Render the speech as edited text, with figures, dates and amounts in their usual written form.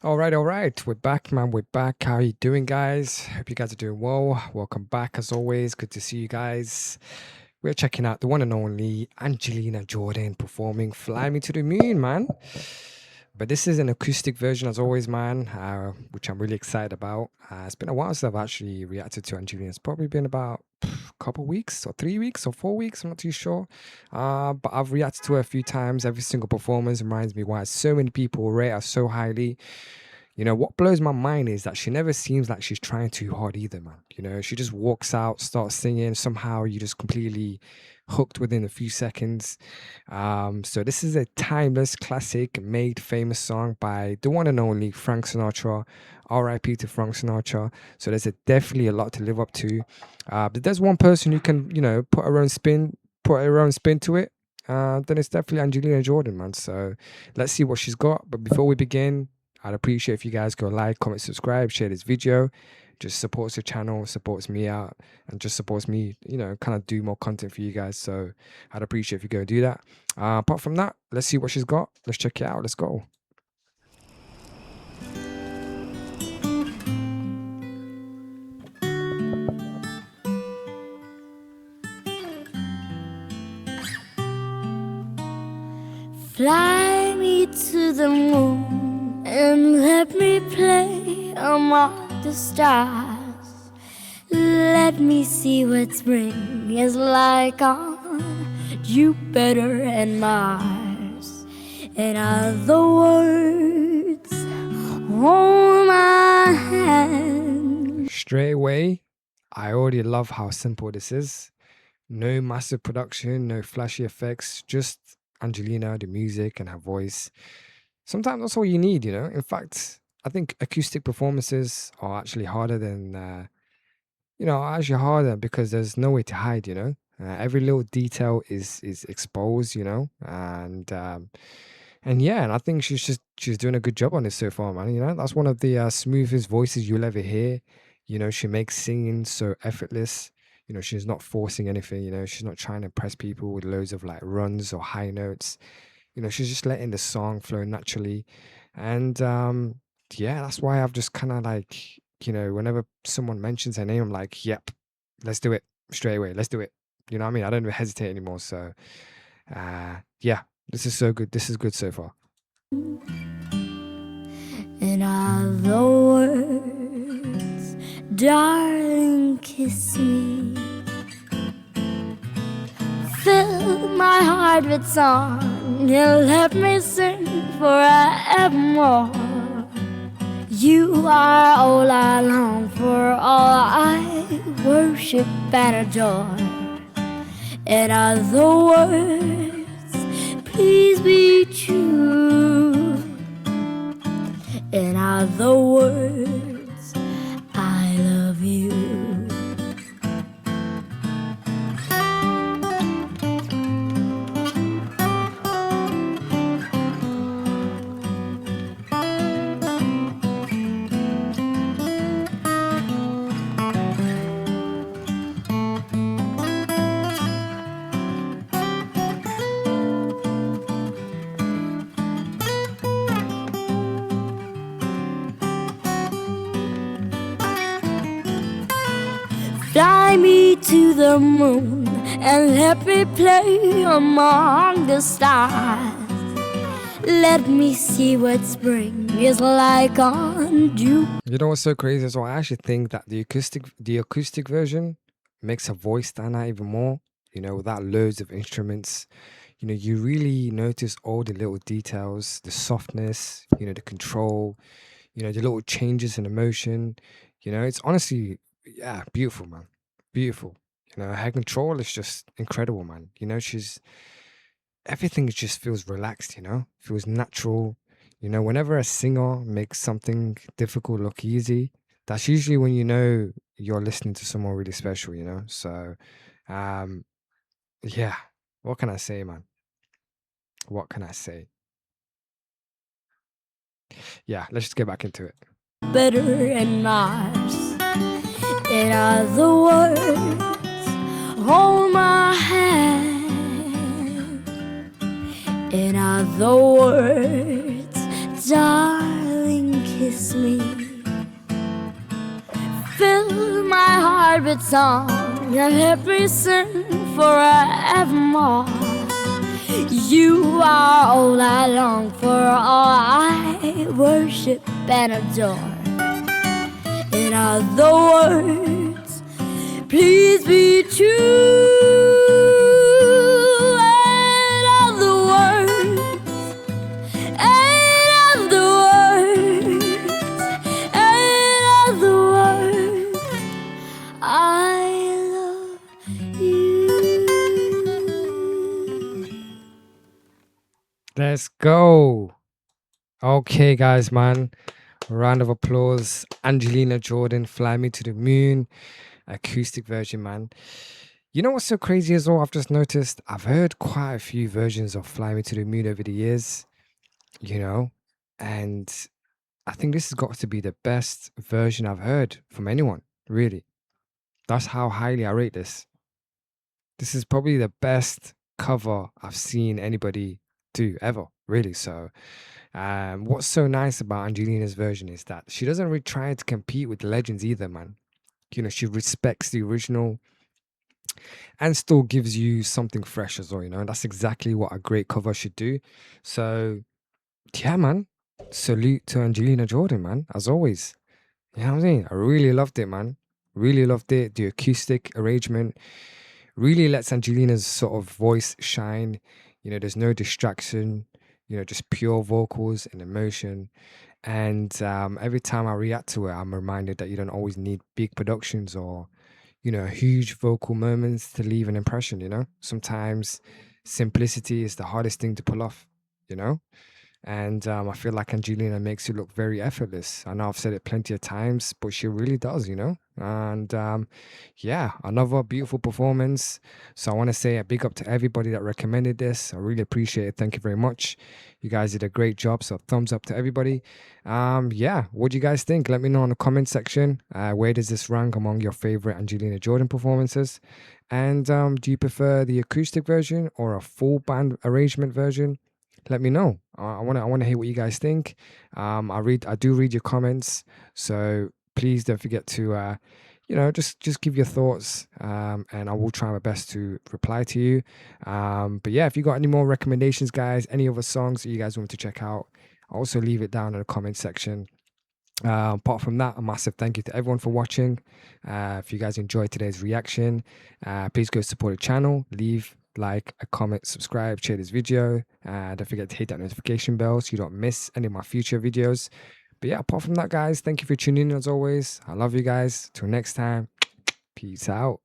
All right. We're back, man. We're back. How you doing, guys? Hope you guys are doing well. Welcome back, as always. Good to see you guys. We're checking out the one and only Angelina Jordan performing "Fly Me to the Moon," man. But this is an acoustic version, as always, man, which I'm really excited about. It's been a while since I've actually reacted to Angelina. It's probably been about a couple weeks, or 3 weeks, or 4 weeks. I'm not too sure. But I've reacted to her a few times. Every single performance reminds me why so many people rate her so highly. What blows my mind is that she never seems like she's trying too hard either, man. She just walks out, starts singing. Somehow you just completely hooked within a few seconds. So this is a timeless classic made famous song by the one and only Frank Sinatra. R.I.P. to Frank Sinatra. So there's definitely a lot to live up to. But there's one person who can, put her own spin to it. Then it's definitely Angelina Jordan, man. So let's see what she's got. But before we begin, I'd appreciate if you guys go like, comment, subscribe, share this video. Just supports the channel, supports me out, and just supports me, kind of do more content for you guys. So I'd appreciate if you go and do that. Apart from that, let's see what she's got. Let's check it out. Let's go. Fly me to the moon and let me play among the stars. Let me see what spring is like on Jupiter and Mars. In other words, hold my hand. Straight away, I already love how simple this is. No massive production, no flashy effects, just Angelina, the music, and her voice. Sometimes that's all you need. In fact, I think acoustic performances are actually harder than, actually harder because there's no way to hide. Every little detail is exposed. And yeah, and I think she's doing a good job on this so far, man. That's one of the smoothest voices you'll ever hear. She makes singing so effortless. She's not forcing anything. She's not trying to impress people with loads of like runs or high notes. She's just letting the song flow naturally. And yeah, that's why I've just kind of like, whenever someone mentions her name, I'm like, yep, let's do it straight away. Let's do it. You know what I mean? I don't even hesitate anymore. So yeah, this is so good. This is good so far. In other words, darling, kiss me. Fill my heart with song and let me sing forevermore. You are all I long for, all I worship and adore. In other words, please be true. In other words, I love you. Fly me to the moon and let me play among the stars. Let me see what spring is like on Jupiter. You know what's so crazy as well? I actually think that the acoustic version makes her voice stand out even more. Without loads of instruments. You really notice all the little details, the softness, the control, the little changes in emotion. It's honestly, yeah, beautiful, man. Beautiful. Her control is just incredible, man. Everything just feels relaxed, feels natural. Whenever a singer makes something difficult look easy, that's usually when you're listening to someone really special, So, um, yeah, what can I say, man? What can I say? Yeah, let's just get back into it. Better and Mars. In other words, hold my hand. In other words, darling, kiss kiss me. Fill my heart with song and let me sing forevermore. You are all I long for, all I worship and adore. In other words, please be true. In other words, in other words, in other words, I love you. Let's go. Okay, guys, man. Round of applause. Angelina Jordan, Fly Me to the Moon. Acoustic version, man. You know what's so crazy as well? I've just noticed I've heard quite a few versions of Fly Me to the Moon over the years, you know, and I think this has got to be the best version I've heard from anyone, really. That's how highly I rate this. This is probably the best cover I've seen anybody do ever, really. So, what's so nice about Angelina's version is that she doesn't really try to compete with legends either, man. You know, she respects the original and still gives you something fresh as well, you know, and that's exactly what a great cover should do. So, yeah, man, salute to Angelina Jordan, man, as always. You know what I'm saying? I really loved it, man. Really loved it. The acoustic arrangement really lets Angelina's sort of voice shine. You know, there's no distraction, you know, just pure vocals and emotion. And every time I react to it, I'm reminded that you don't always need big productions or, you know, huge vocal moments to leave an impression, you know? Sometimes simplicity is the hardest thing to pull off, you know? And I feel like Angelina makes it look very effortless. I know I've said it plenty of times, but she really does, you know? And yeah, another beautiful performance. So I want to say a big up to everybody that recommended this. I really appreciate it. Thank you very much. You guys did a great job. So thumbs up to everybody. Yeah, what do you guys think? Let me know in the comment section. Where does this rank among your favorite Angelina Jordan performances? And do you prefer the acoustic version or a full band arrangement version? Let me know. I want to hear what you guys think. I do read your comments, so please don't forget to you know, just give your thoughts, and I will try my best to reply to you. But yeah, if you got any more recommendations, guys, any other songs that you guys want to check out, also leave it down in the comment section. Apart from that, a massive thank you to everyone for watching. If you guys enjoyed today's reaction, please go support the channel, leave like, a comment, subscribe, share this video. Don't forget to hit that notification bell so you don't miss any of my future videos. But yeah, apart from that, guys, thank you for tuning in as always. I love you guys. Till next time, peace out.